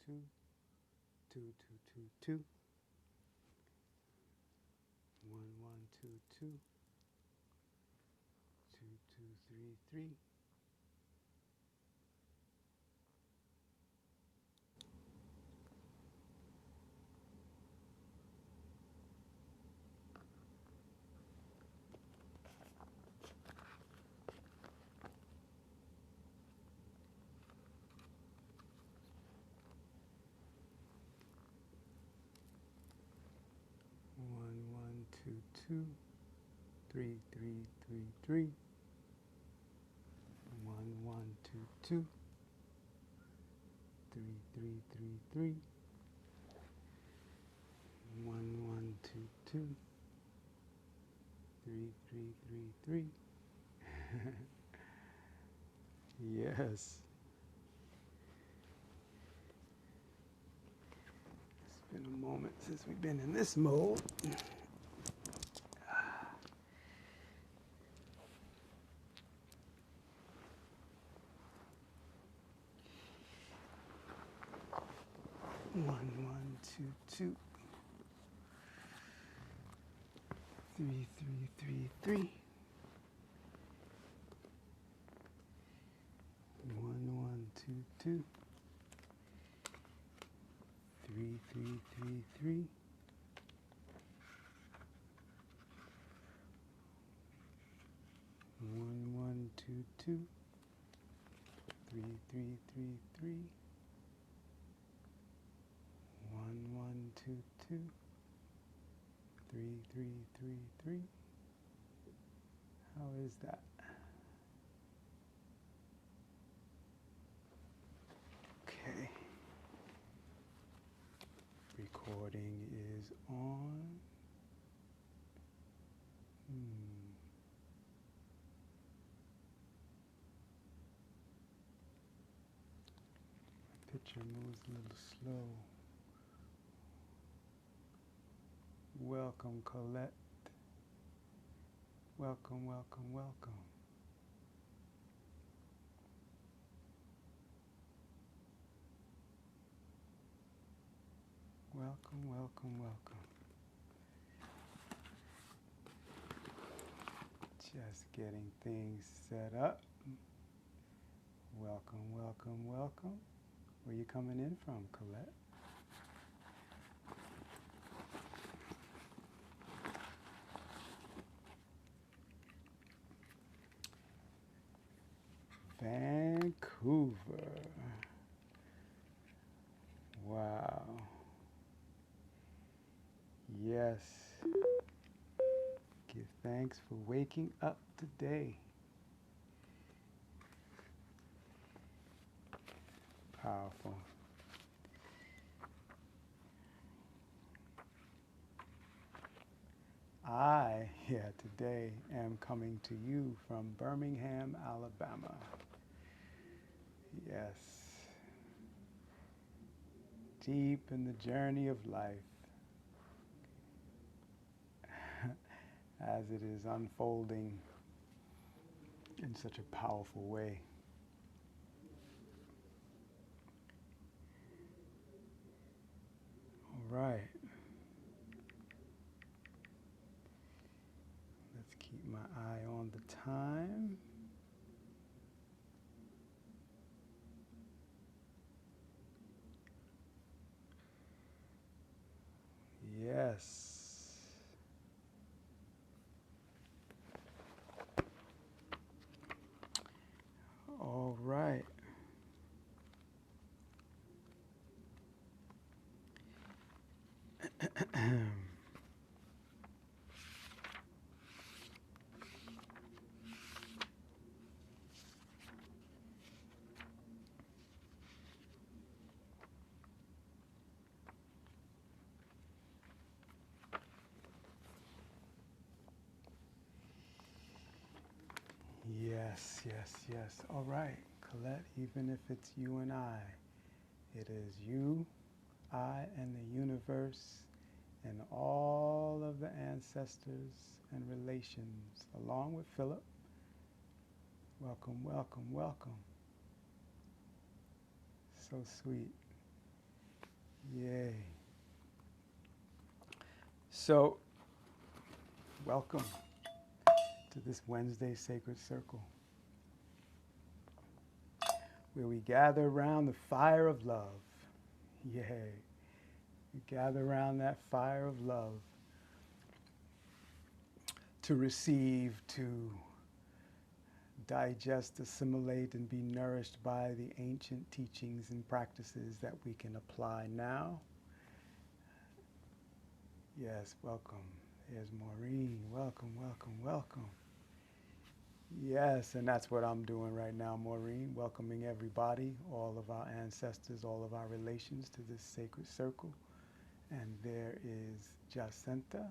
2 2 2 2 2 1 1 2 2 2 2 3 3 1 1 2 2 3 3 3 3 1 1 2 2 3 3 3 3 1 1 2 2 3 3 3 3 Yes, it's been a moment since we've been in this mode. 1 1 2 2 3 3 3 3 1 1 2 2 3 3 3 3 1 1 2 2 3 3 3 3 1 1 2 2 3 3 3 3. How is that? Okay. Recording is on. Picture moves a little slow. Welcome, Colette. Welcome, welcome, welcome. Welcome, welcome, welcome. Just getting things set up. Welcome, welcome, welcome. Where you coming in from, Colette? Vancouver. Wow. Yes. Give thanks for waking up today. Powerful. I, here today, am coming to you from Birmingham, Alabama. Yes. Deep in the journey of life as it is unfolding in such a powerful way. All right. Let's keep my eye on the time. Yes. All right. Yes, yes, yes. All right, Colette, even if it's you and I, it is you, I, and the universe, and all of the ancestors and relations, along with Philip. Welcome, welcome, welcome. So sweet. Yay. So, welcome to this Wednesday Sacred Circle, where we gather around the fire of love. Yay. We gather around that fire of love to receive, to digest, assimilate, and be nourished by the ancient teachings and practices that we can apply now. Yes, welcome. There's Maureen. Welcome, welcome, welcome. Yes, and that's what I'm doing right now, Maureen, welcoming everybody, all of our ancestors, all of our relations to this sacred circle. And there is Jacinta.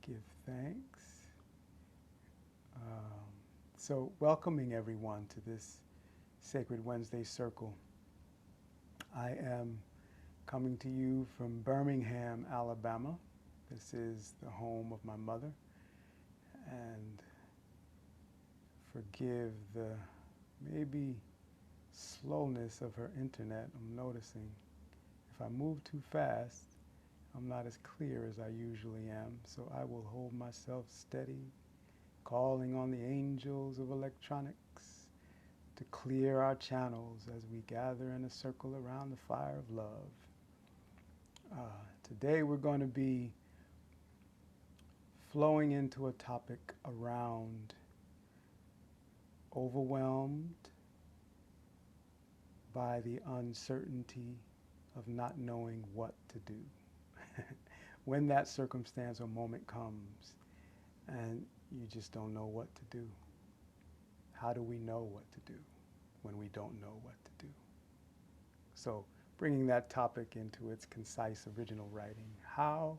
Give thanks. So welcoming everyone to this Sacred Wednesday Circle. I am coming to you from Birmingham, Alabama. This is the home of my mother. And forgive the maybe slowness of her internet. I'm noticing if I move too fast, I'm not as clear as I usually am. So I will hold myself steady, calling on the angels of electronics to clear our channels as we gather in a circle around the fire of love. Today we're going to be flowing into a topic around overwhelmed by the uncertainty of not knowing what to do. When that circumstance or moment comes and you just don't know what to do. How do we know what to do when we don't know what to do? So bringing that topic into its concise original writing, how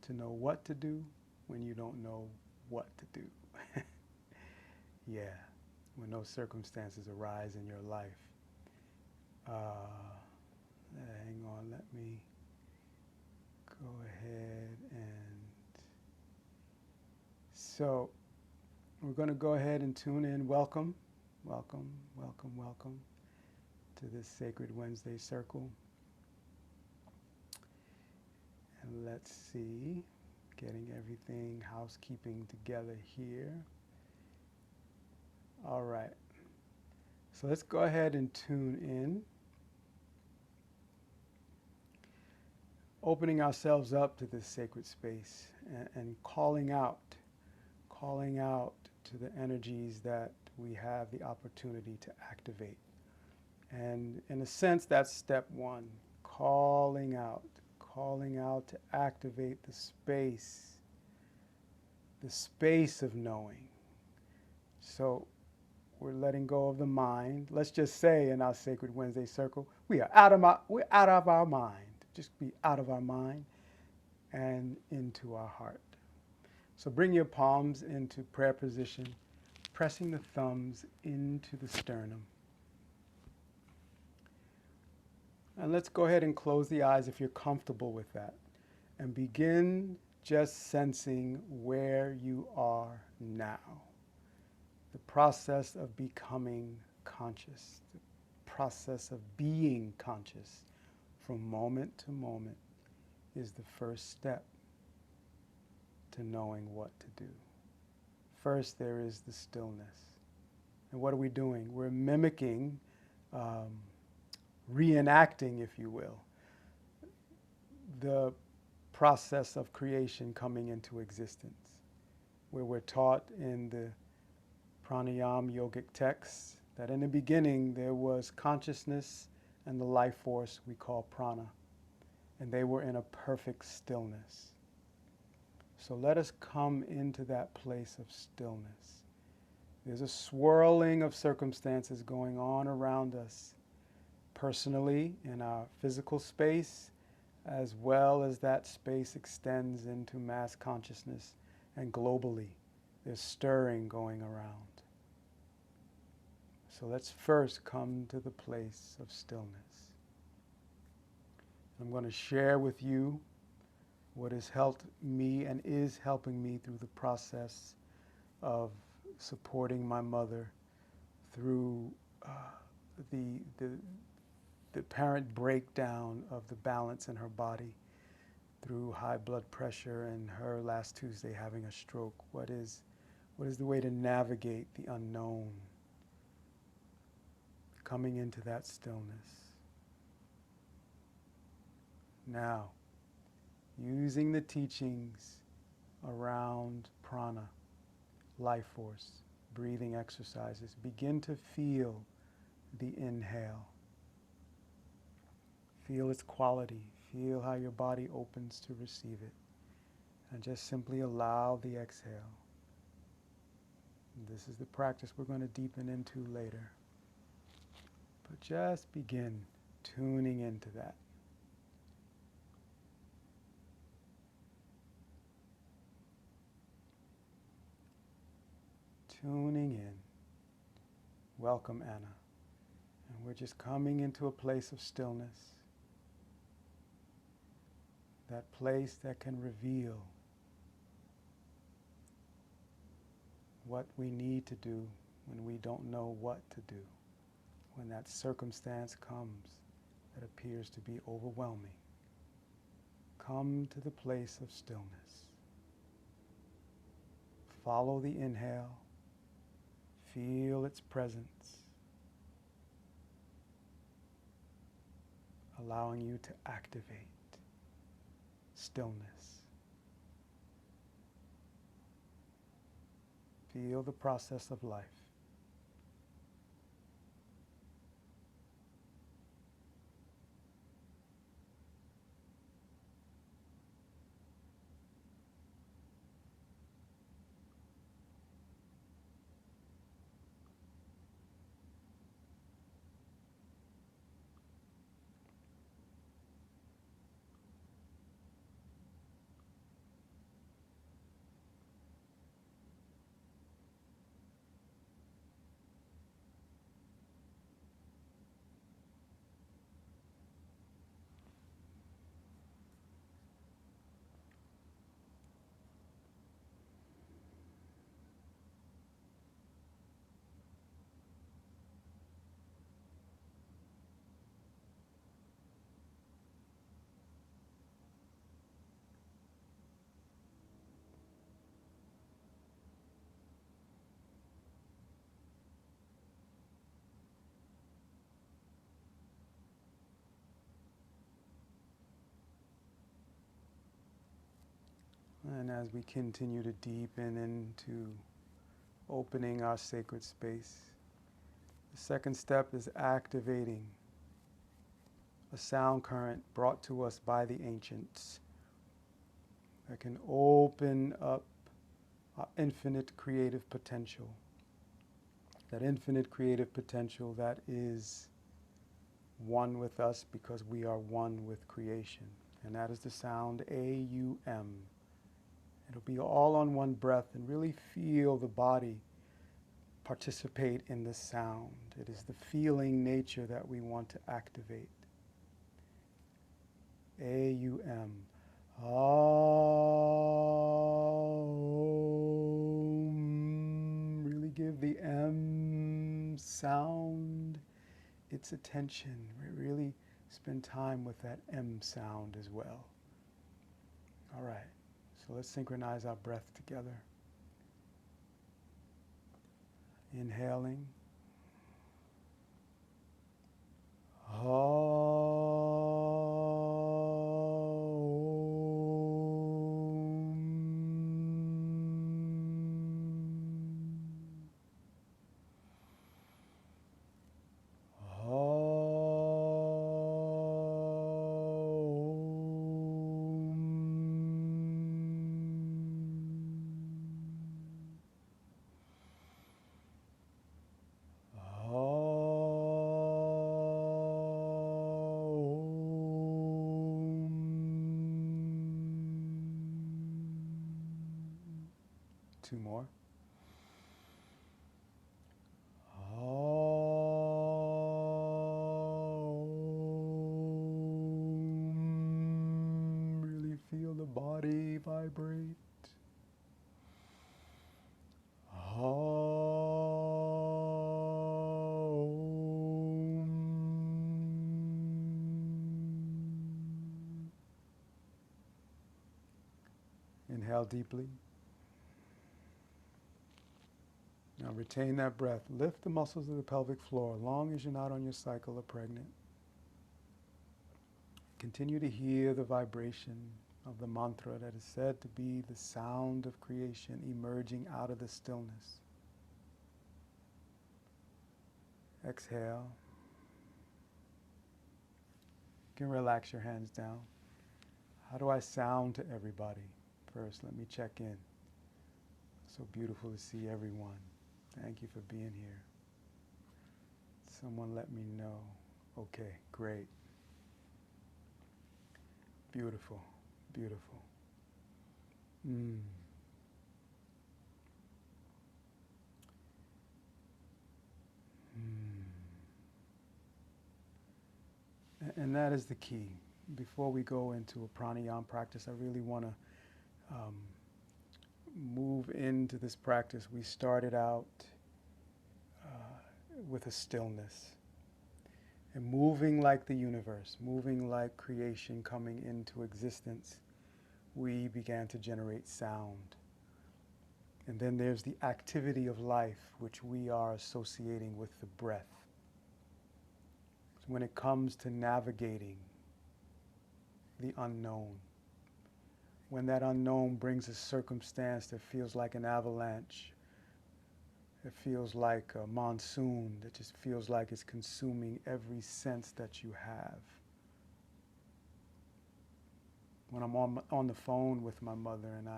to know what to do when you don't know what to do. Yeah, when those circumstances arise in your life. Hang on, let me go ahead and... So we're going to go ahead and tune in. Welcome, welcome, welcome, welcome to this Sacred Wednesday Circle. And let's see, getting everything, housekeeping together here. All right, so let's go ahead and tune in. Opening ourselves up to this sacred space and calling out to the energies that we have the opportunity to activate. And in a sense, that's step one, calling out to activate the space of knowing. So we're letting go of the mind. Let's just say in our Sacred Wednesday Circle, we're out of our mind. Just be out of our mind and into our heart. So bring your palms into prayer position, pressing the thumbs into the sternum. And let's go ahead and close the eyes if you're comfortable with that. And begin just sensing where you are now. The process of becoming conscious, the process of being conscious from moment to moment is the first step to knowing what to do. First, there is the stillness. And what are we doing? We're mimicking, reenacting, if you will, the process of creation coming into existence, where we're taught in the pranayama yogic texts that in the beginning there was consciousness and the life force we call prana, and they were in a perfect stillness. So let us come into that place of stillness. There's a swirling of circumstances going on around us, personally in our physical space, as well as that space extends into mass consciousness and globally. There's stirring going around. So let's first come to the place of stillness. I'm going to share with you what has helped me and is helping me through the process of supporting my mother through the the apparent breakdown of the balance in her body through high blood pressure and her last Tuesday having a stroke. What is the way to navigate the unknown? Coming into that stillness. Now, using the teachings around prana, life force, breathing exercises, begin to feel the inhale. Feel its quality. Feel how your body opens to receive it. And just simply allow the exhale. This is the practice we're going to deepen into later. But just begin tuning into that. Tuning in. Welcome, Anna. And we're just coming into a place of stillness. That place that can reveal what we need to do when we don't know what to do. When that circumstance comes that appears to be overwhelming. Come to the place of stillness. Follow the inhale. Feel its presence. Allowing you to activate stillness. Feel the process of life. And as we continue to deepen into opening our sacred space, the second step is activating a sound current brought to us by the ancients that can open up our infinite creative potential. That infinite creative potential that is one with us because we are one with creation. And that is the sound A-U-M. It'll be all on one breath, and really feel the body participate in the sound. It is the feeling nature that we want to activate. A-U-M. Om. Really give the M sound its attention. Really spend time with that M sound as well. All right. So let's synchronize our breath together. Inhaling. Two more. Really feel the body vibrate. Inhale deeply. Now retain that breath. Lift the muscles of the pelvic floor as long as you're not on your cycle or pregnant. Continue to hear the vibration of the mantra that is said to be the sound of creation emerging out of the stillness. Exhale. You can relax your hands down. How do I sound to everybody? First, let me check in. So beautiful to see everyone. Thank you for being here. Someone let me know. Okay, great. Beautiful, beautiful. Mm. And that is the key. Before we go into a pranayama practice, I really want to move into this practice. We started out with a stillness and moving like the universe, moving like creation coming into existence. We began to generate sound. And then there's the activity of life, which we are associating with the breath. So when it comes to navigating the unknown, when that unknown brings a circumstance that feels like an avalanche, it feels like a monsoon that just feels like it's consuming every sense that you have. When I'm on the phone with my mother and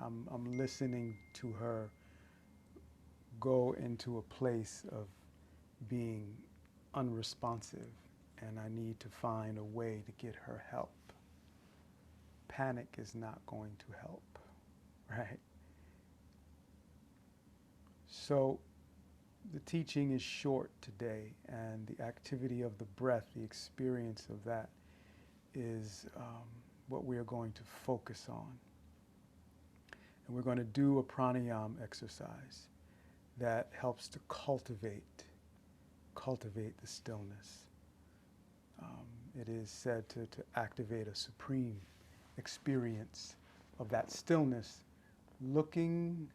I'm listening to her go into a place of being unresponsive, and I need to find a way to get her help. Panic is not going to help, right? So the teaching is short today, and the activity of the breath, the experience of that, is what we are going to focus on. And we're going to do a pranayama exercise that helps to cultivate the stillness. It is said to activate a supreme experience of that stillness, looking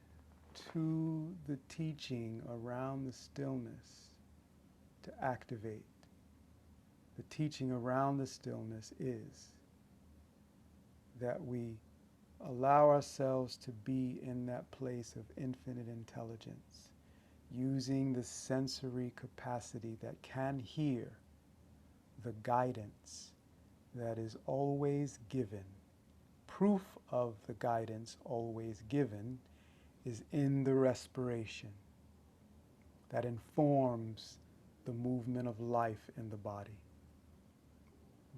to the teaching around the stillness to activate. The teaching around the stillness is that we allow ourselves to be in that place of infinite intelligence, using the sensory capacity that can hear the guidance that is always given. Proof of the guidance always given is in the respiration that informs the movement of life in the body.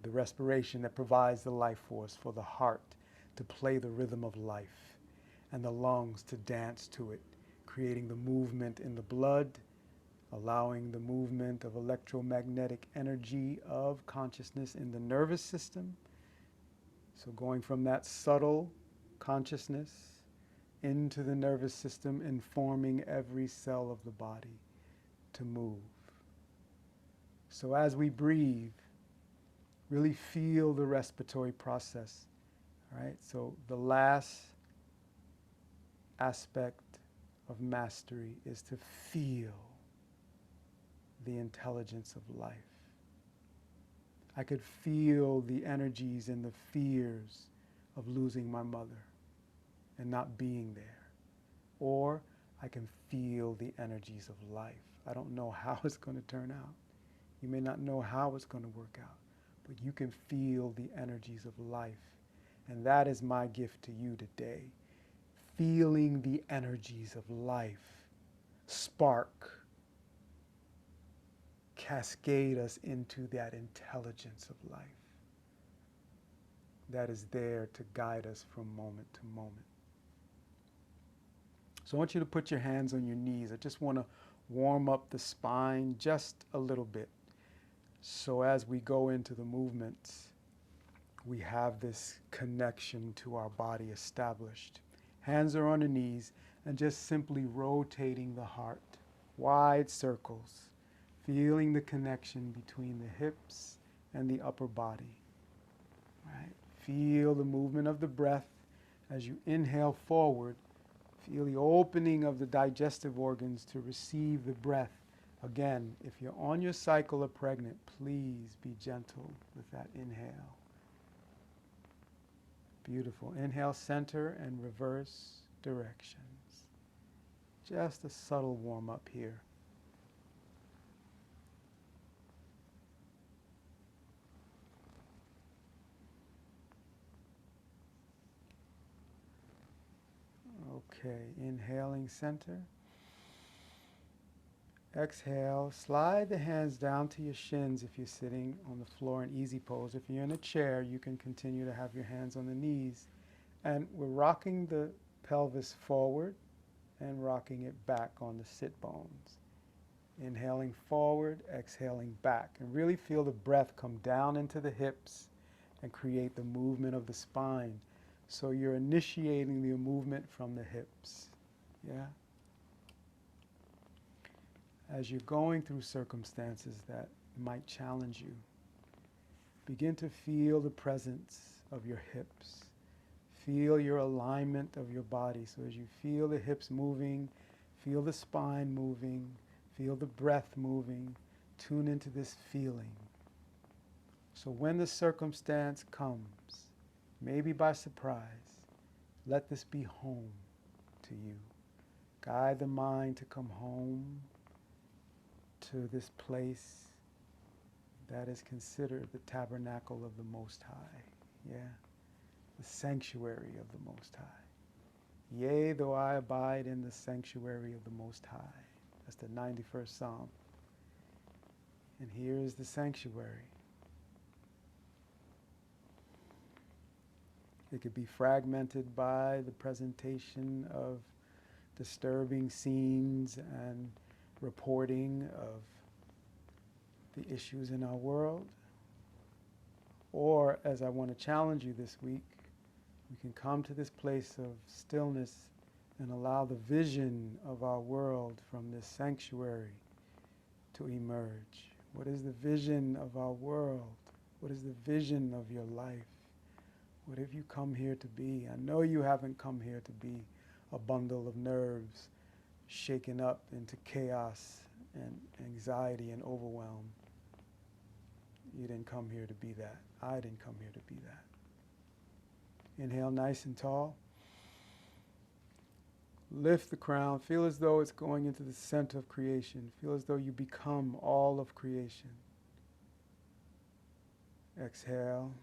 The respiration that provides the life force for the heart to play the rhythm of life and the lungs to dance to it, creating the movement in the blood, allowing the movement of electromagnetic energy of consciousness in the nervous system. So going from that subtle consciousness into the nervous system, informing every cell of the body to move. So as we breathe, really feel the respiratory process, right? So the last aspect of mastery is to feel the intelligence of life. I could feel the energies and the fears of losing my mother and not being there. Or I can feel the energies of life. I don't know how it's going to turn out. You may not know how it's going to work out, but you can feel the energies of life. And that is my gift to you today. Feeling the energies of life spark, cascade us into that intelligence of life that is there to guide us from moment to moment. So I want you to put your hands on your knees. I just want to warm up the spine just a little bit. So as we go into the movements, we have this connection to our body established. Hands are on the knees and just simply rotating the heart, wide circles, feeling the connection between the hips and the upper body. Right? Feel the movement of the breath As you inhale forward, feel the opening of the digestive organs to receive the breath. Again, if you're on your cycle or pregnant, please be gentle with that inhale. Beautiful. Inhale center and reverse directions. Just a subtle warm up here. Okay, inhaling center. Exhale, slide the hands down to your shins if you're sitting on the floor in easy pose. If you're in a chair, you can continue to have your hands on the knees. And we're rocking the pelvis forward and rocking it back on the sit bones. Inhaling forward, exhaling back. And really feel the breath come down into the hips and create the movement of the spine. So you're initiating the movement from the hips. Yeah? As you're going through circumstances that might challenge you, begin to feel the presence of your hips. Feel your alignment of your body. So as you feel the hips moving, feel the spine moving, feel the breath moving, tune into this feeling. So when the circumstance comes, maybe by surprise, let this be home to you. Guide the mind to come home to this place that is considered the tabernacle of the Most High. Yeah, the sanctuary of the Most High. Yea, though I abide in the sanctuary of the Most High. That's the 91st Psalm. And here is the sanctuary. It could be fragmented by the presentation of disturbing scenes and reporting of the issues in our world. Or, as I want to challenge you this week, we can come to this place of stillness and allow the vision of our world from this sanctuary to emerge. What is the vision of our world? What is the vision of your life? What have you come here to be? I know you haven't come here to be a bundle of nerves shaken up into chaos and anxiety and overwhelm. You didn't come here to be that. I didn't come here to be that. Inhale nice and tall. Lift the crown. Feel as though it's going into the center of creation. Feel as though you become all of creation. Exhale.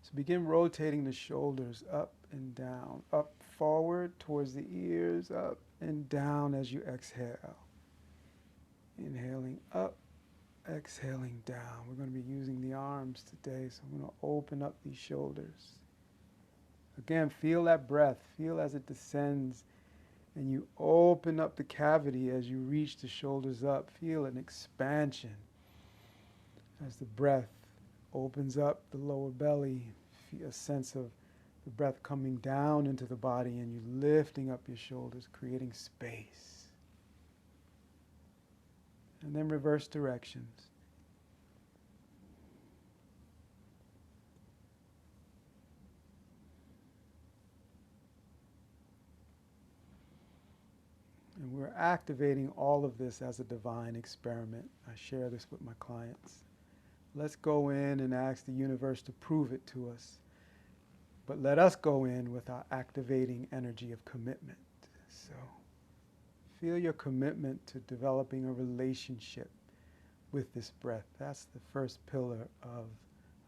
So begin rotating the shoulders up and down, up forward towards the ears, up and down as you exhale. Inhaling up, exhaling down. We're going to be using the arms today, so I'm going to open up these shoulders. Again, feel that breath. Feel as it descends and you open up the cavity as you reach the shoulders up. Feel an expansion as the breath opens up the lower belly. Feel a sense of the breath coming down into the body and you lifting up your shoulders, creating space. And then reverse directions. And we're activating all of this as a divine experiment. I share this with my clients. Let's go in and ask the universe to prove it to us. But let us go in with our activating energy of commitment. So feel your commitment to developing a relationship with this breath. That's the first pillar of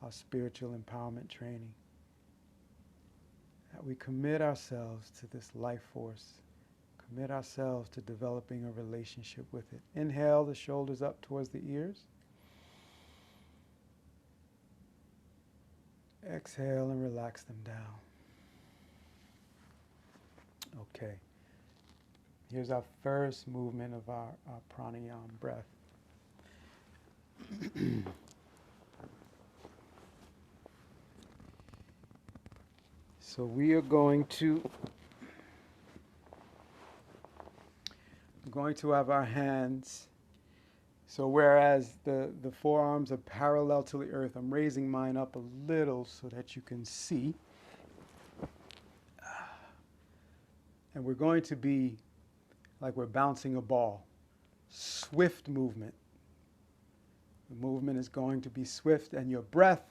our spiritual empowerment training. That we commit ourselves to this life force. Commit ourselves to developing a relationship with it. Inhale the shoulders up towards the ears. Exhale and relax them down. Okay. Here's our first movement of our pranayama breath. So we are going to have our hands So whereas the forearms are parallel to the earth, I'm raising mine up a little so that you can see. And we're going to be like we're bouncing a ball. Swift movement. The movement is going to be swift, and your breath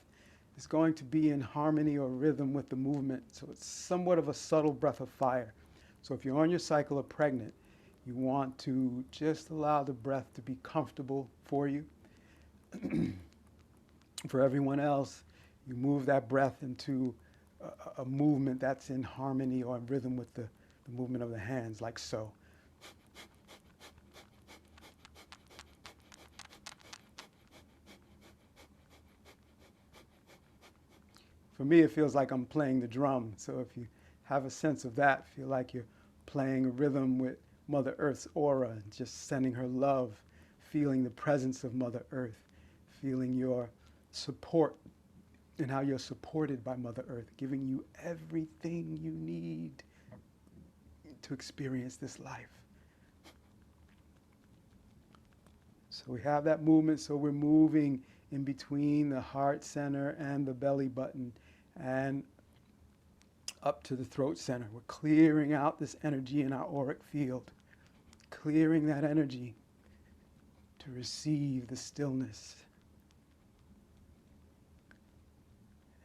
is going to be in harmony or rhythm with the movement. So it's somewhat of a subtle breath of fire. So if you're on your cycle or pregnant, you want to just allow the breath to be comfortable for you. For everyone else, you move that breath into a movement that's in harmony or in rhythm with the movement of the hands, like so. For me, it feels like I'm playing the drum. So if you have a sense of that, feel like you're playing a rhythm with Mother Earth's aura, just sending her love, feeling the presence of Mother Earth, feeling your support and how you're supported by Mother Earth, giving you everything you need to experience this life. So we have that movement, so we're moving in between the heart center and the belly button and up to the throat center. We're clearing out this energy in our auric field, clearing that energy to receive the stillness.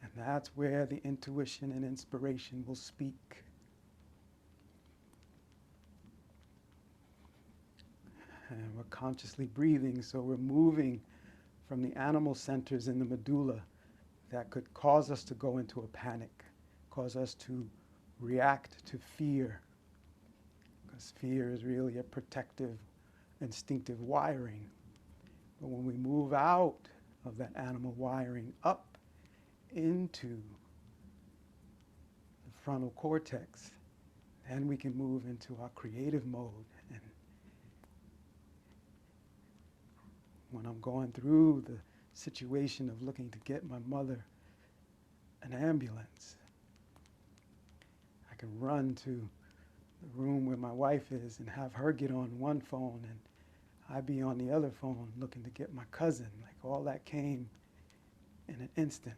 And that's where the intuition and inspiration will speak. And we're consciously breathing, so we're moving from the animal centers in the medulla that could cause us to go into a panic, cause us to react to fear, because fear is really a protective, instinctive wiring. But when we move out of that animal wiring up into the frontal cortex, then we can move into our creative mode. And when I'm going through the situation of looking to get my mother an ambulance, I can run to the room where my wife is and have her get on one phone and I be on the other phone looking to get my cousin. Like all that came in an instant.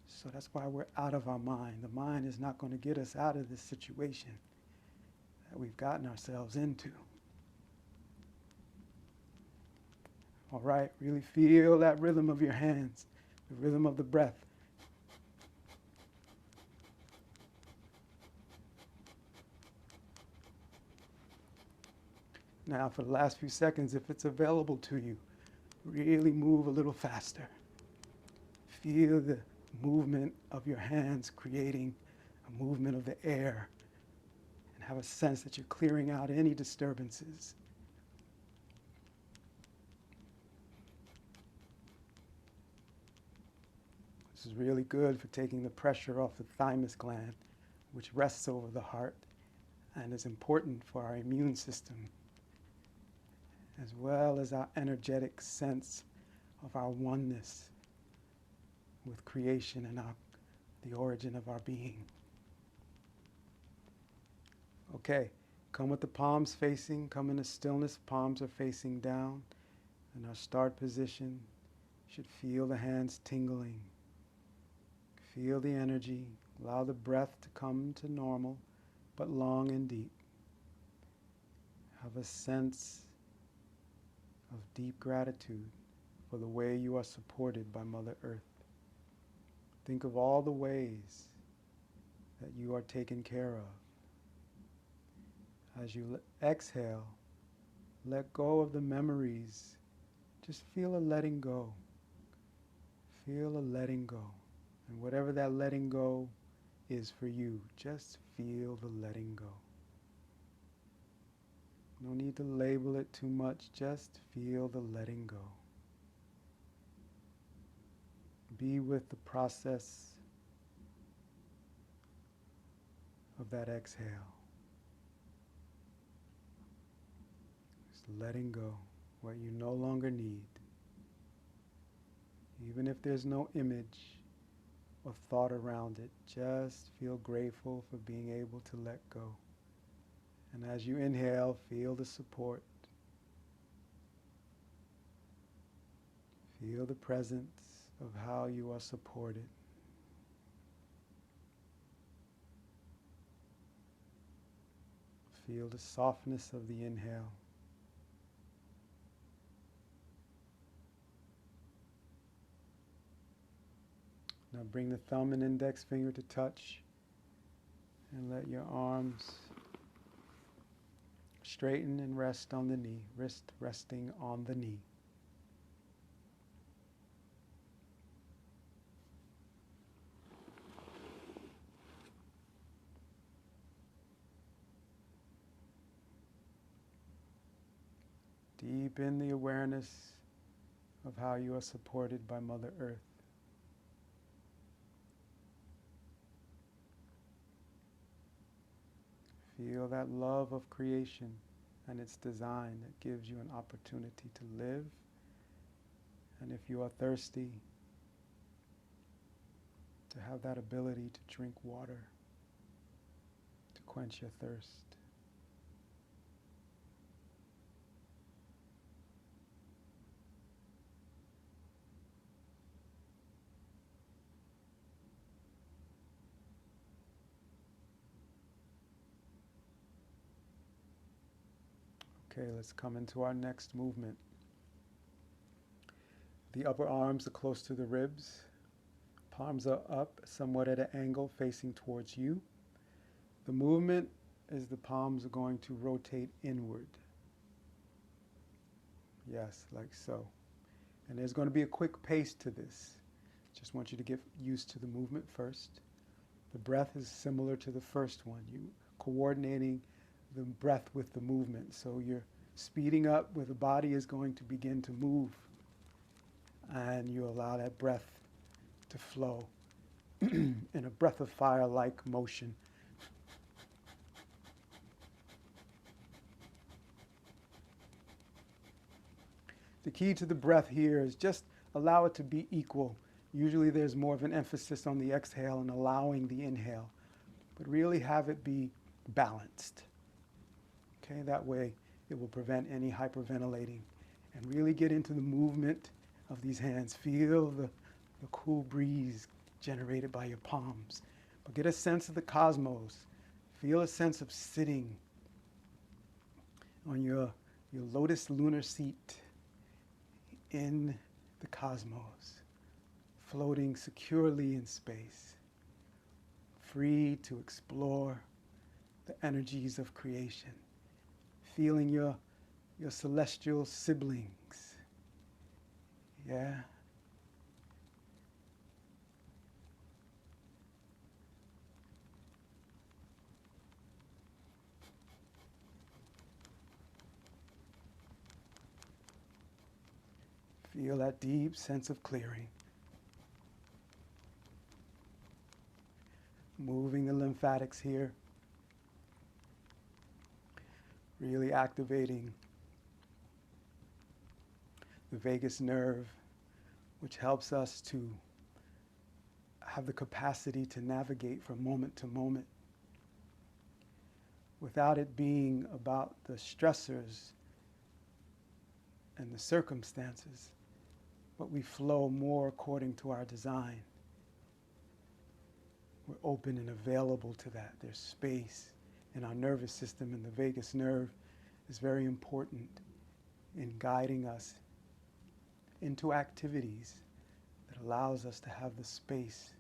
So that's why we're out of our mind. The mind is not going to get us out of this situation that we've gotten ourselves into. All right, really feel that rhythm of your hands, the rhythm of the breath. Now, for the last few seconds, if it's available to you, really move a little faster. Feel the movement of your hands creating a movement of the air, and have a sense that you're clearing out any disturbances. This is really good for taking the pressure off the thymus gland, which rests over the heart and is important for our immune system, as well as our energetic sense of our oneness with creation and the origin of our being. Okay, come with the palms facing, come into stillness, palms are facing down. In our start position, you should feel the hands tingling. Feel the energy, allow the breath to come to normal, but long and deep. Have a sense of deep gratitude for the way you are supported by Mother Earth. Think of all the ways that you are taken care of. As you exhale, let go of the memories. Just feel a letting go. Feel a letting go. And whatever that letting go is for you, just feel the letting go. No need to label it too much, just feel the letting go. Be with the process of that exhale. Just letting go what you no longer need. Even if there's no image or thought around it, just feel grateful for being able to let go. And as you inhale, feel the support. Feel the presence of how you are supported. Feel the softness of the inhale. Now bring the thumb and index finger to touch and let your arms straighten and rest on the knee, wrist resting on the knee. Deepen the awareness of how you are supported by Mother Earth. Feel that love of creation and its design that gives you an opportunity to live. And if you are thirsty, to have that ability to drink water, to quench your thirst. Okay, let's come into our next movement. The upper arms are close to the ribs. Palms are up, somewhat at an angle, facing towards you. The movement is the palms are going to rotate inward. Yes, like so. And there's going to be a quick pace to this. Just want you to get used to the movement first. The breath is similar to the first one. You coordinating the breath with the movement. So you're speeding up where the body is going to begin to move. And you allow that breath to flow in a breath of fire-like motion. The key to the breath here is just allow it to be equal. Usually there's more of an emphasis on the exhale and allowing the inhale, but really have it be balanced. Okay, that way it will prevent any hyperventilating. And really get into the movement of these hands. Feel the cool breeze generated by your palms. But get a sense of the cosmos. Feel a sense of sitting on your lotus lunar seat in the cosmos, floating securely in space, free to explore the energies of creation, feeling your celestial siblings. Yeah. Feel that deep sense of clearing. Moving the lymphatics here. Really activating the vagus nerve, which helps us to have the capacity to navigate from moment to moment without it being about the stressors and the circumstances, but we flow more according to our design. We're open and available to that. There's space in our nervous system, and the vagus nerve is very important in guiding us into activities that allows us to have the space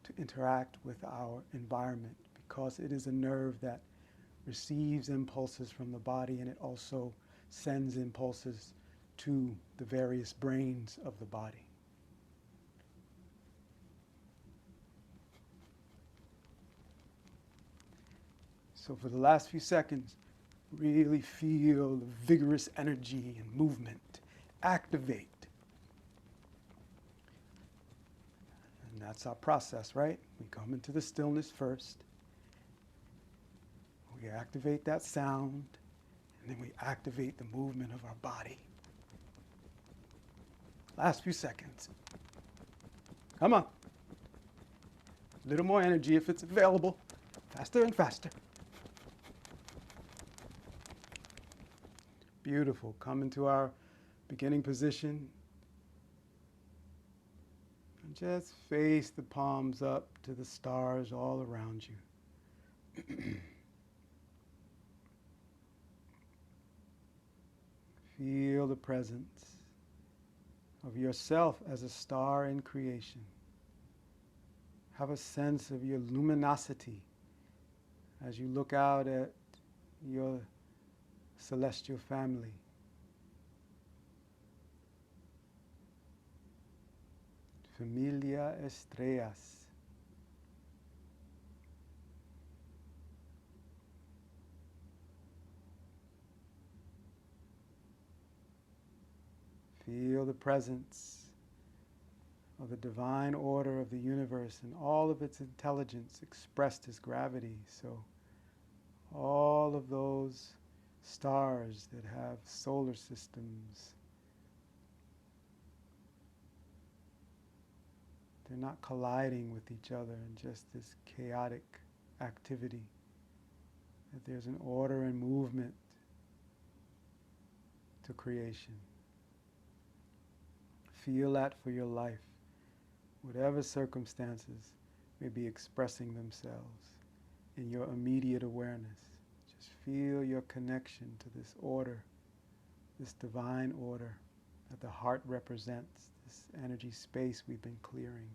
to interact with our environment, because it is a nerve that receives impulses from the body, and it also sends impulses to the various brains of the body. So for the last few seconds, really feel the vigorous energy and movement. Activate. And that's our process, right? We come into the stillness first. We activate that sound, and then we activate the movement of our body. Last few seconds. Come on. A little more energy if it's available. Faster and faster. Beautiful. Come into our beginning position. And just face the palms up to the stars all around you. Feel the presence of yourself as a star in creation. Have a sense of your luminosity as you look out at your celestial family. Familia Estrellas. Feel the presence of the divine order of the universe and all of its intelligence expressed as gravity. So all of those stars that have solar systems, they're not colliding with each other in just this chaotic activity. That there's an order and movement to creation. Feel that for your life, whatever circumstances may be expressing themselves in your immediate awareness. Just feel your connection to this order, this divine order that the heart represents, this energy space we've been clearing.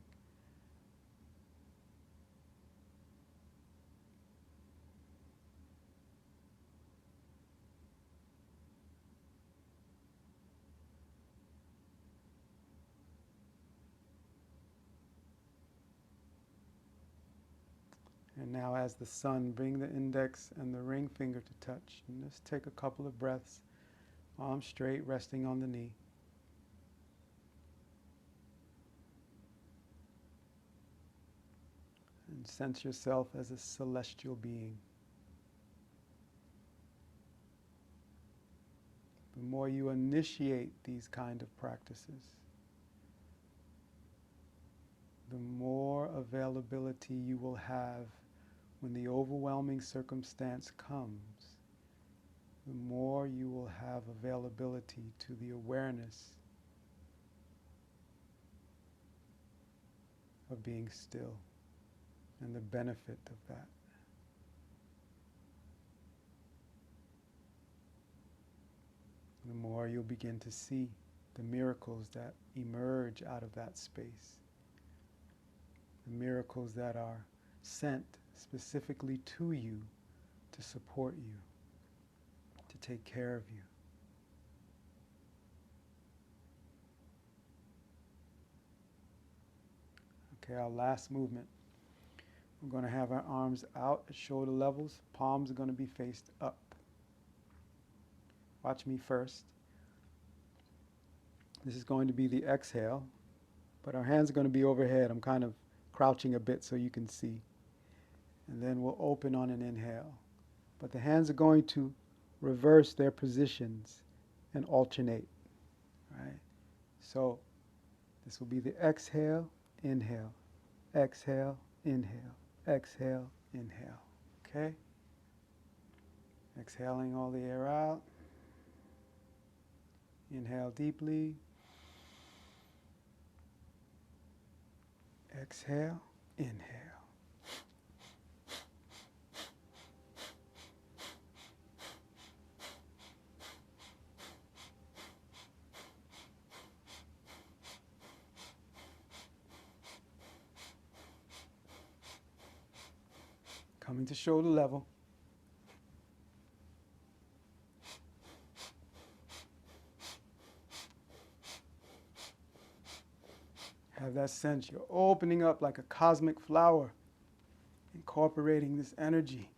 And now as the sun, bring the index and the ring finger to touch. And just take a couple of breaths, arms straight, resting on the knee. And sense yourself as a celestial being. The more you initiate these kind of practices, the more availability you will have when the overwhelming circumstance comes. The more you will have availability to the awareness of being still and the benefit of that. The more you'll begin to see the miracles that emerge out of that space. The miracles that are sent specifically to you to support you, to take care of you. Okay, our last movement. We're going to have our arms out at shoulder levels. Palms are going to be faced up. Watch me first. This is going to be the exhale, but our hands are going to be overhead. I'm kind of crouching a bit so you can see. And then we'll open on an inhale. But the hands are going to reverse their positions and alternate. Right? So this will be the exhale, inhale, exhale, inhale, exhale, inhale. Okay? Exhaling all the air out. Inhale deeply. Exhale, inhale. Coming to shoulder level. Have that sense you're opening up like a cosmic flower, incorporating this energy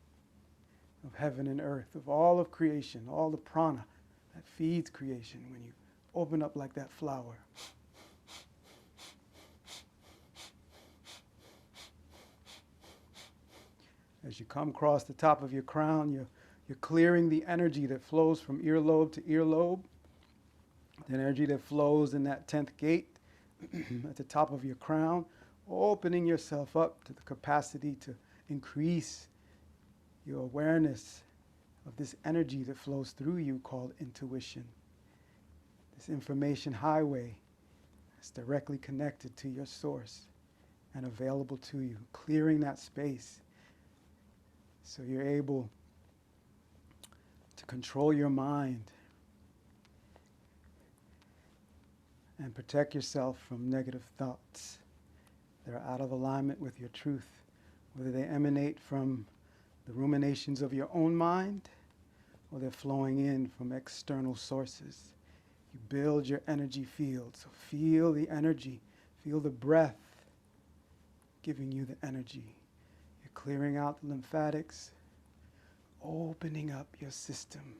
of heaven and earth, of all of creation, all the prana that feeds creation when you open up like that flower. As you come across the top of your crown, you're clearing the energy that flows from earlobe to earlobe, the energy that flows in that 10th gate at the top of your crown, opening yourself up to the capacity to increase your awareness of this energy that flows through you called intuition. This information highway that's directly connected to your source and available to you, clearing that space so you're able to control your mind and protect yourself from negative thoughts that are out of alignment with your truth, whether they emanate from the ruminations of your own mind or they're flowing in from external sources. You build your energy field, so feel the energy, feel the breath giving you the energy. You're clearing out the lymphatics, opening up your system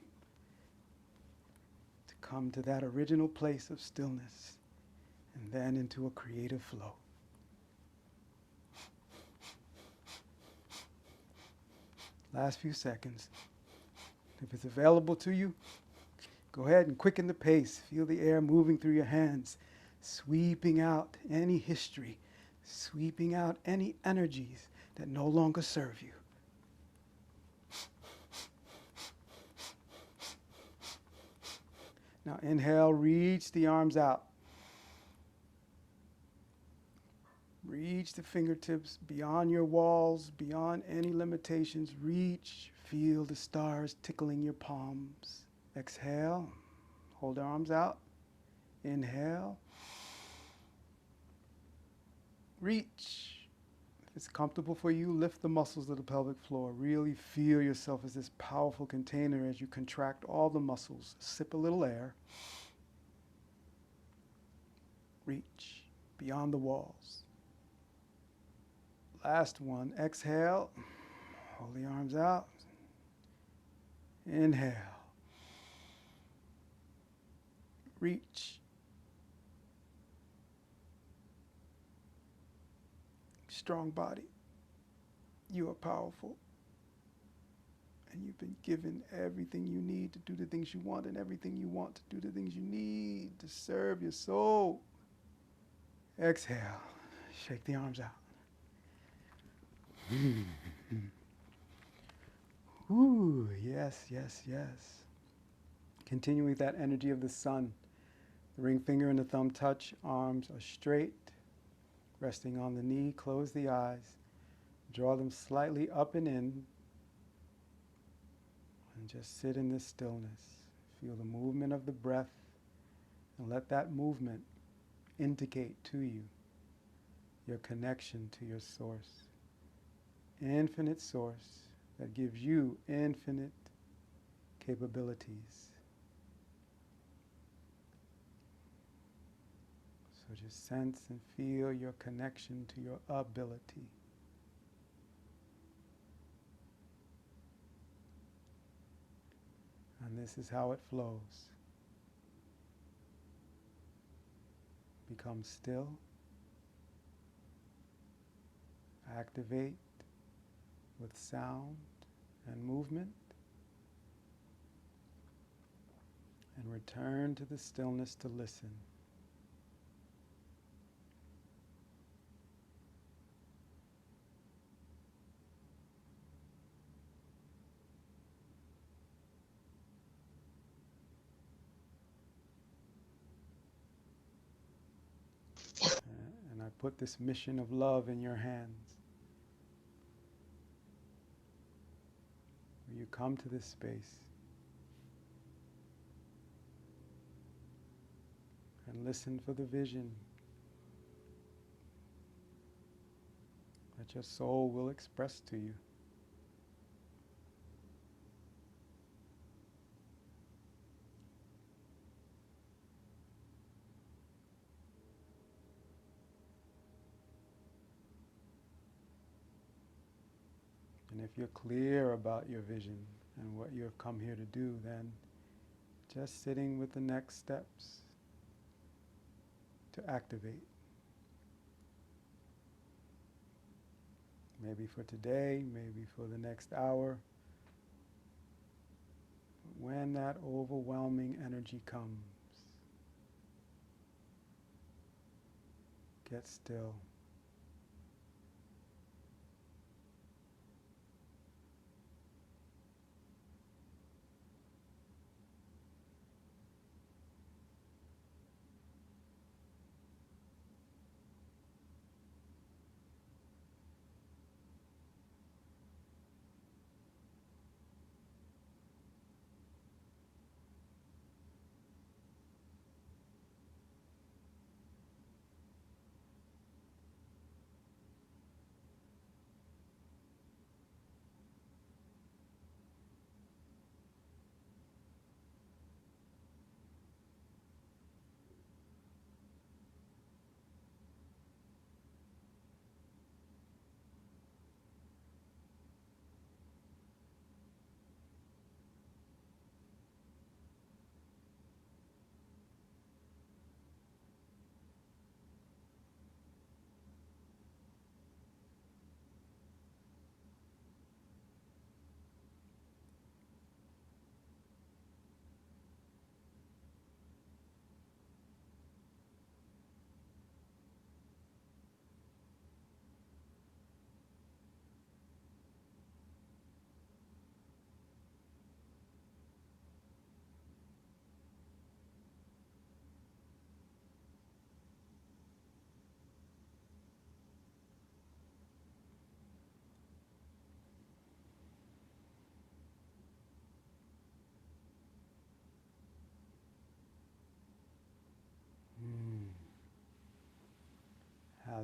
to come to that original place of stillness and then into a creative flow. Last few seconds. If it's available to you, go ahead and quicken the pace. Feel the air moving through your hands, sweeping out any history, sweeping out any energies that no longer serve you. Now inhale, reach the arms out. Reach the fingertips beyond your walls, beyond any limitations. Reach, feel the stars tickling your palms. Exhale, hold the arms out. Inhale. Reach. If it's comfortable for you, lift the muscles of the pelvic floor. Really feel yourself as this powerful container as you contract all the muscles. Sip a little air. Reach beyond the walls. Last one. Exhale. Hold the arms out. Inhale. Reach. Strong body. You are powerful. And you've been given everything you need to do the things you want and everything you want to do the things you need to serve your soul. Exhale. Shake the arms out. Ooh, yes, yes, yes. Continuing with that energy of the sun. The ring finger and the thumb touch. Arms are straight. Resting on the knee. Close the eyes. Draw them slightly up and in. And just sit in this stillness. Feel the movement of the breath. And let that movement indicate to you your connection to your source. Infinite source that gives you infinite capabilities. So just sense and feel your connection to your ability. And this is how it flows. Become still. Activate with sound and movement, and return to the stillness to listen. And I put this mission of love in your hands. You come to this space and listen for the vision that your soul will express to you. And if you're clear about your vision and what you have come here to do, then just sitting with the next steps to activate. Maybe for today, maybe for the next hour. When that overwhelming energy comes, get still.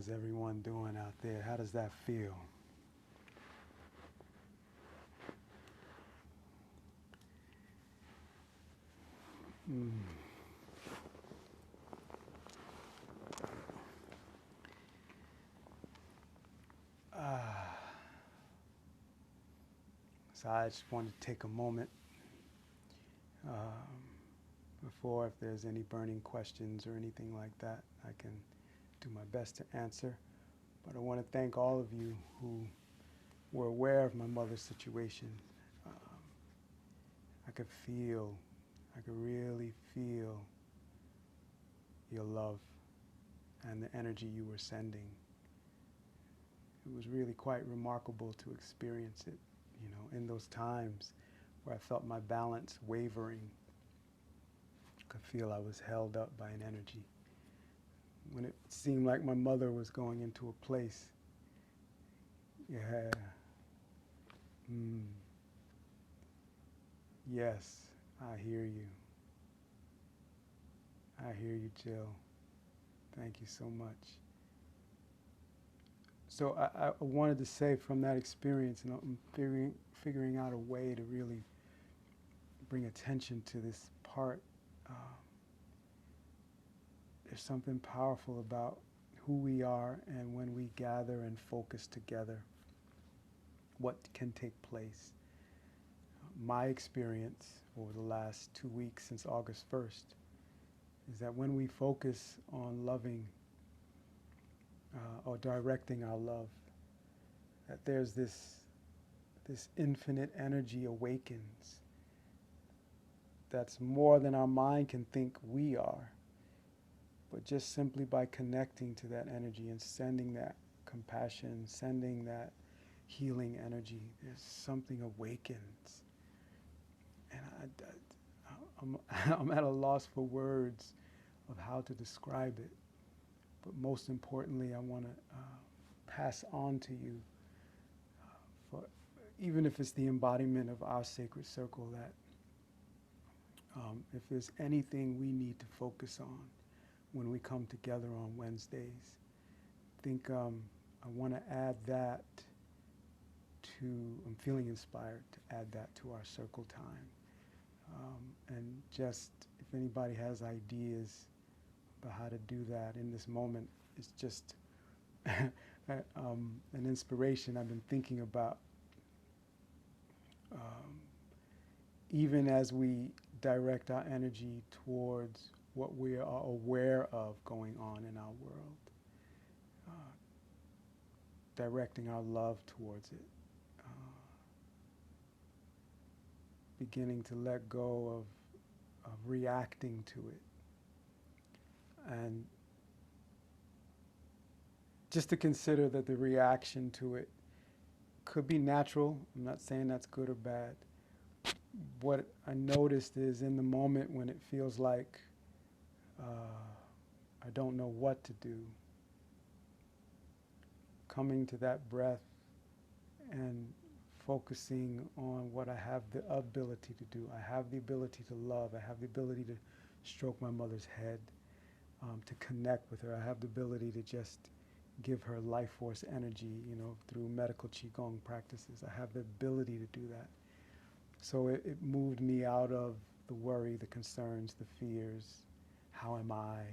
How's everyone doing out there? How does that feel? Mm. Ah. So I just wanted to take a moment before, if there's any burning questions or anything like that, I can do my best to answer. But I want to thank all of you who were aware of my mother's situation. I could really feel your love and the energy you were sending. It was really quite remarkable to experience it, in those times where I felt my balance wavering. I could feel I was held up by an energy. When it seemed like my mother was going into a place, yeah, yes, I hear you. I hear you, Jill. Thank you so much. So I wanted to say from that experience, I'm figuring out a way to really bring attention to this part. There's something powerful about who we are and when we gather and focus together, what can take place. My experience over the last 2 weeks since August 1st is that when we focus on loving or directing our love, that there's this infinite energy awakens that's more than our mind can think we are. But just simply by connecting to that energy and sending that compassion, sending that healing energy, there's something awakens. And I'm at a loss for words of how to describe it. But most importantly, I want to pass on to you, for even if it's the embodiment of our sacred circle, that if there's anything we need to focus on when we come together on Wednesdays, I think I want to add that to, I'm feeling inspired to add that to our circle time. And just, if anybody has ideas about how to do that in this moment, it's just an inspiration I've been thinking about. Even as we direct our energy towards what we are aware of going on in our world, directing our love towards it, beginning to let go of reacting to it, and just to consider that the reaction to it could be natural. I'm not saying that's good or bad. What I noticed is, in the moment when it feels like I don't know what to do, coming to that breath and focusing on what I have the ability to do. I have the ability to love. I have the ability to stroke my mother's head, to connect with her. I have the ability to just give her life force energy, through medical Qigong practices. I have the ability to do that. So it moved me out of the worry, the concerns, the fears. How am I?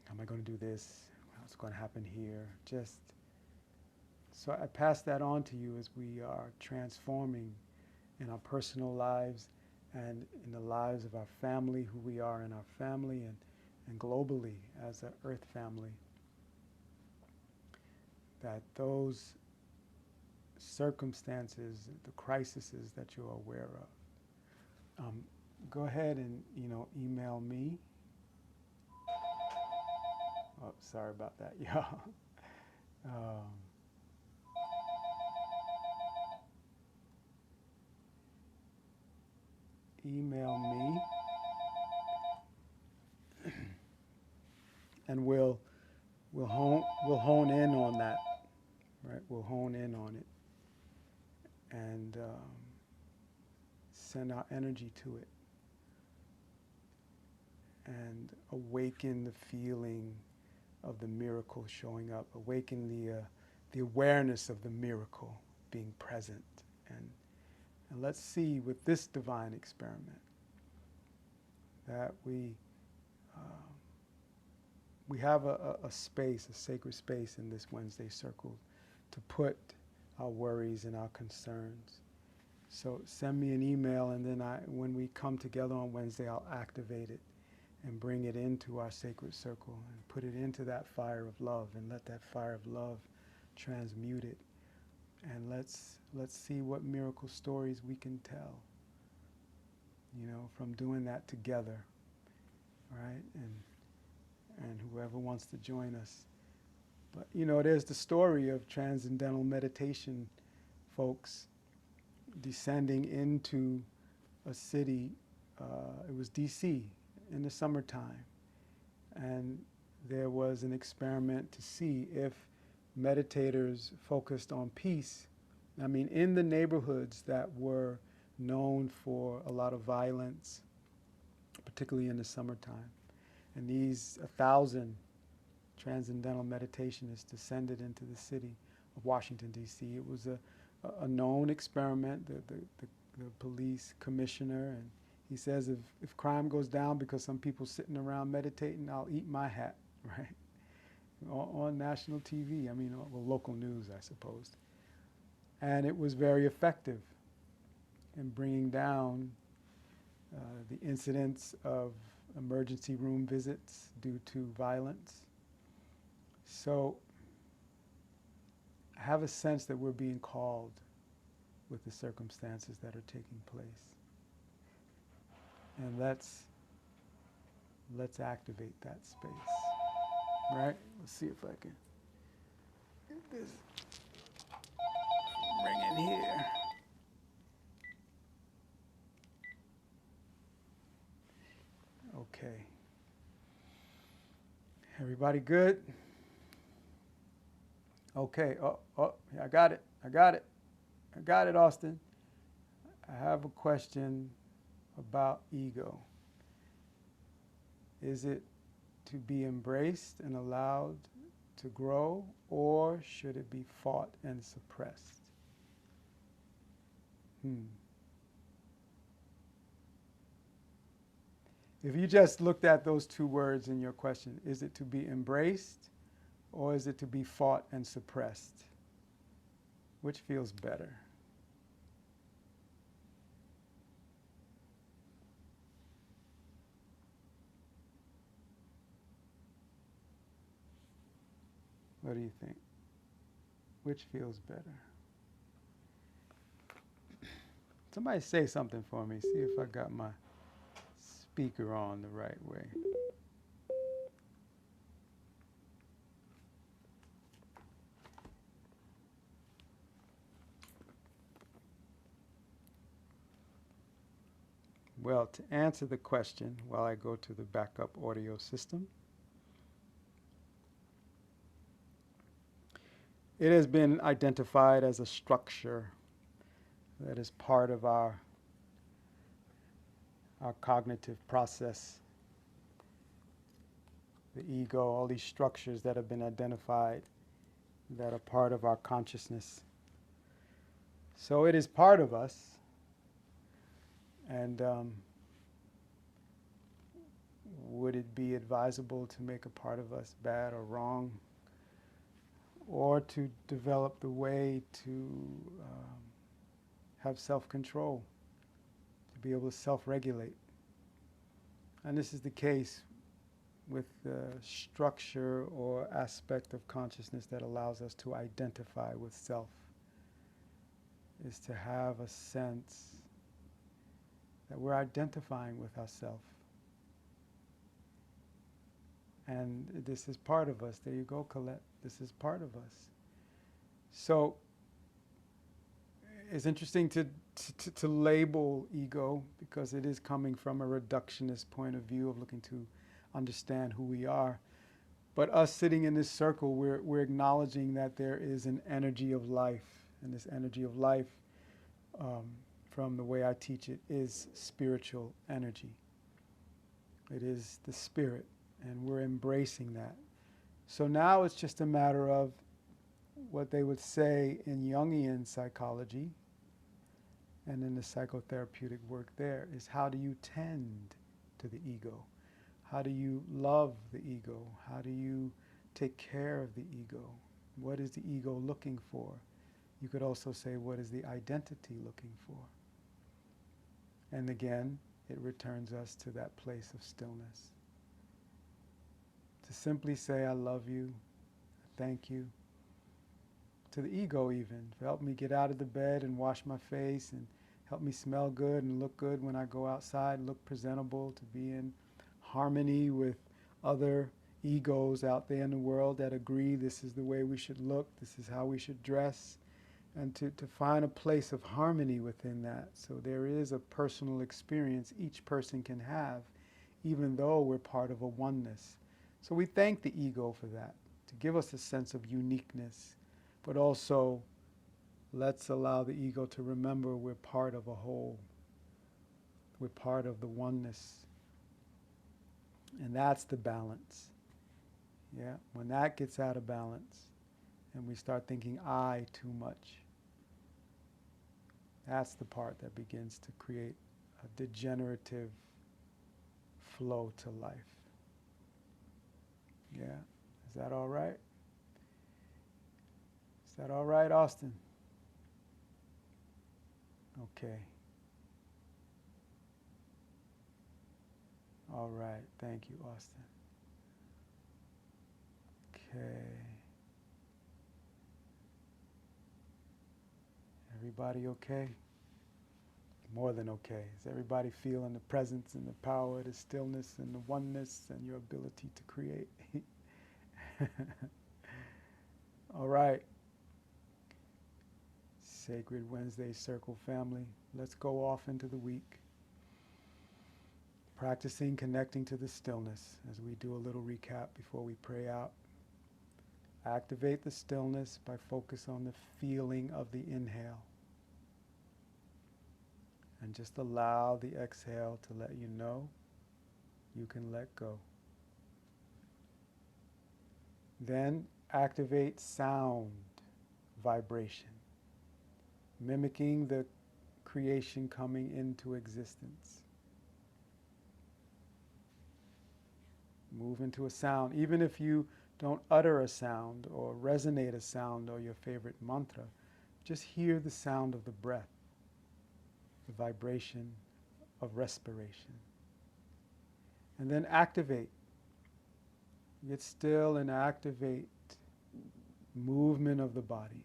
How am I going to do this? What's going to happen here? So I pass that on to you as we are transforming in our personal lives and in the lives of our family, who we are in our family, and globally as an Earth family, that those circumstances, the crises that you're aware of, go ahead and email me. Oh, sorry about that, y'all. Email me, and we'll hone in on that, right? We'll hone in on it and send our energy to it and awaken the feeling of the miracle showing up, awaken the awareness of the miracle being present. And let's see with this divine experiment that we have a space, a sacred space in this Wednesday circle to put our worries and our concerns. So send me an email, and then when we come together on Wednesday, I'll activate it and bring it into our sacred circle and put it into that fire of love, and let that fire of love transmute it. And let's see what miracle stories we can tell, from doing that together, right? And whoever wants to join us. But, there's the story of transcendental meditation folks descending into a city. It was D.C. in the summertime. And there was an experiment to see if meditators focused on peace. In the neighborhoods that were known for a lot of violence, particularly in the summertime. And these 1,000 transcendental meditationists descended into the city of Washington, D.C. It was a known experiment. The police commissioner, and he says, if crime goes down because some people sitting around meditating, I'll eat my hat, right? On national TV, local news, I suppose. And it was very effective in bringing down the incidence of emergency room visits due to violence. So I have a sense that we're being called with the circumstances that are taking place. And let's activate that space, right? Let's see if I can get this ring in here. Okay. Everybody good? Okay. I got it, Austin. I have a question about ego. Is it to be embraced and allowed to grow, or should it be fought and suppressed? If you just looked at those two words in your question, is it to be embraced or is it to be fought and suppressed? Which feels better? What do you think? Which feels better? Somebody say something for me. See if I got my speaker on the right way. Well, to answer the question while I go to the backup audio system, it has been identified as a structure that is part of our cognitive process. The ego, all these structures that have been identified that are part of our consciousness. So it is part of us. And would it be advisable to make a part of us bad or wrong? Or to develop the way to have self-control, to be able to self-regulate? And this is the case with the structure or aspect of consciousness that allows us to identify with self, is to have a sense that we're identifying with ourself. And this is part of us. There you go, Colette. This is part of us. So it's interesting to label ego, because it is coming from a reductionist point of view of looking to understand who we are. But us sitting in this circle, we're acknowledging that there is an energy of life. And this energy of life, from the way I teach it, is spiritual energy. It is the spirit, and we're embracing that. So now it's just a matter of what they would say in Jungian psychology and in the psychotherapeutic work there is, how do you tend to the ego? How do you love the ego? How do you take care of the ego? What is the ego looking for? You could also say, what is the identity looking for? And again, it returns us to that place of stillness. To simply say, I love you, thank you. To the ego even, to help me get out of the bed and wash my face and help me smell good and look good when I go outside, look presentable, to be in harmony with other egos out there in the world that agree this is the way we should look, this is how we should dress, and to find a place of harmony within that. So there is a personal experience each person can have, even though we're part of a oneness. So we thank the ego for that, to give us a sense of uniqueness, but also let's allow the ego to remember we're part of a whole. We're part of the oneness. And that's the balance. Yeah, when that gets out of balance and we start thinking I too much, that's the part that begins to create a degenerative flow to life. Yeah, is that all right? Is that all right, Austin? Okay. All right, thank you, Austin. Okay. Everybody okay? More than okay. Is everybody feeling the presence and the power, the stillness and the oneness and your ability to create? All right. Sacred Wednesday Circle family, let's go off into the week, practicing connecting to the stillness as we do a little recap before we pray out. Activate the stillness by focus on the feeling of the inhale. And just allow the exhale to let you know you can let go. Then activate sound vibration, mimicking the creation coming into existence. Move into a sound. Even if you don't utter a sound or resonate a sound or your favorite mantra, just hear the sound of the breath, the vibration of respiration. And then activate. Get still and activate movement of the body.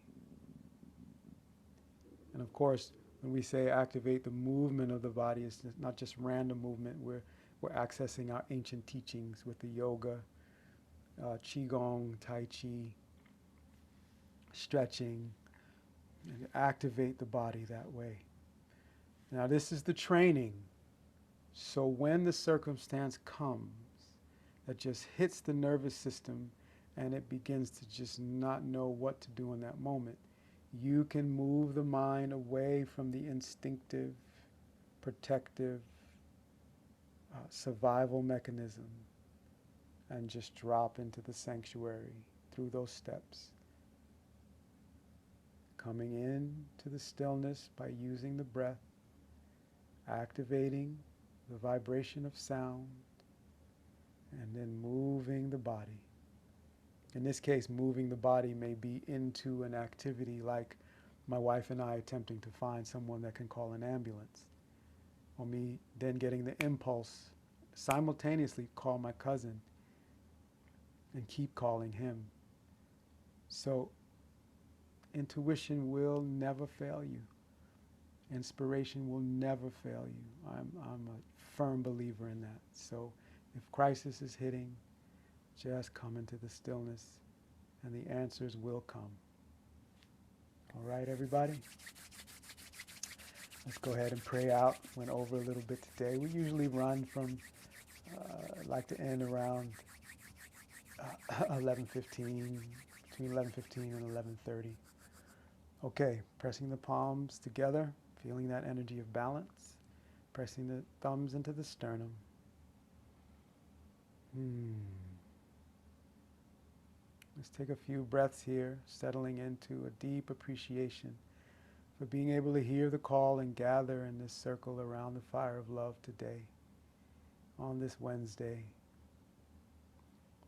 And of course, when we say activate the movement of the body, it's not just random movement. We're accessing our ancient teachings with the yoga, qigong, tai chi, stretching, and activate the body that way. Now this is the training. So when the circumstance comes that just hits the nervous system and it begins to just not know what to do in that moment, you can move the mind away from the instinctive, protective, survival mechanism and just drop into the sanctuary through those steps. Coming in to the stillness by using the breath, activating the vibration of sound, and then moving the body. In this case, moving the body may be into an activity like my wife and I attempting to find someone that can call an ambulance, or me then getting the impulse simultaneously call my cousin and keep calling him. So intuition will never fail you. Inspiration will never fail you. I'm a firm believer in that. So if crisis is hitting, just come into the stillness and the answers will come. All right, everybody? Let's go ahead and pray out. Went over a little bit today. We usually run from, like to end around 11:15, between 11:15 and 11:30. Okay, pressing the palms together, feeling that energy of balance, pressing the thumbs into the sternum. Let's take a few breaths here, settling into a deep appreciation for being able to hear the call and gather in this circle around the fire of love today, on this Wednesday,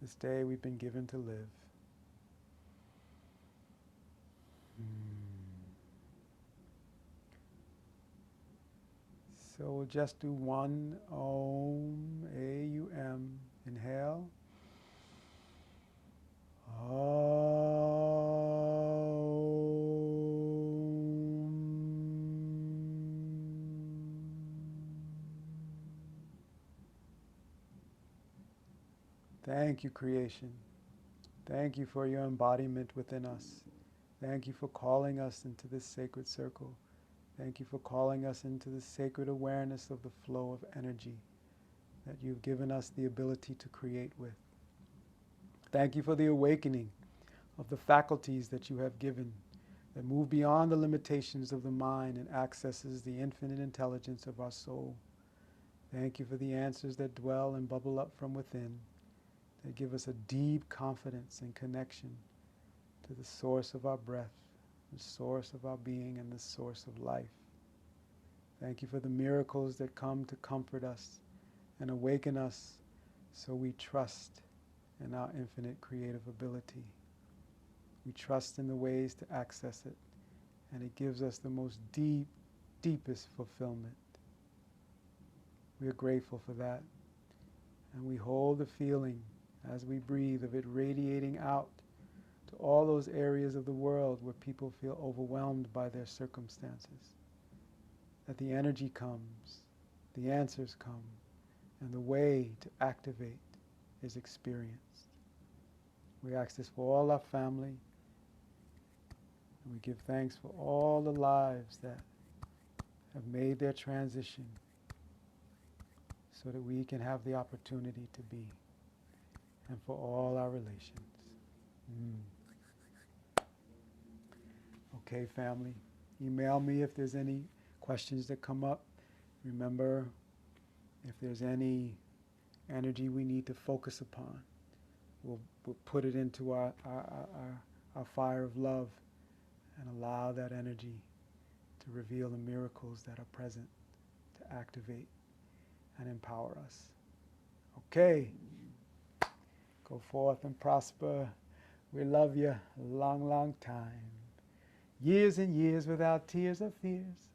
this day we've been given to live. So we'll just do one Om, A-U-M, inhale. Thank you, creation. Thank you for your embodiment within us. Thank you for calling us into this sacred circle. Thank you for calling us into the sacred awareness of the flow of energy that you've given us the ability to create with. Thank you for the awakening of the faculties that you have given that move beyond the limitations of the mind and accesses the infinite intelligence of our soul. Thank you for the answers that dwell and bubble up from within, that give us a deep confidence and connection to the source of our breath, the source of our being, and the source of life. Thank you for the miracles that come to comfort us and awaken us so we trust in our infinite creative ability. We trust in the ways to access it, and it gives us the most deepest fulfillment. We are grateful for that, and we hold the feeling as we breathe of it radiating out to all those areas of the world where people feel overwhelmed by their circumstances. That the energy comes, the answers come, and the way to activate is experienced. We ask this for all our family, and we give thanks for all the lives that have made their transition so that we can have the opportunity to be, and for all our relations. Okay, family, email me if there's any questions that come up. Remember, if there's any energy we need to focus upon, we'll put it into our fire of love and allow that energy to reveal the miracles that are present, to activate and empower us. Okay, go forth and prosper. We love you a long, long time. Years and years without tears or fears.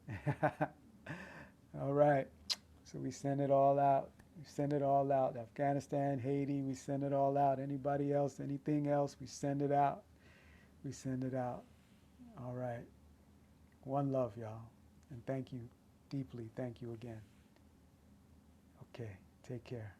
All right, so we send it all out. We send it all out. Afghanistan, Haiti, we send it all out. Anybody else, anything else, we send it out. We send it out. All right. One love, y'all. And thank you deeply. Thank you again. Okay, take care.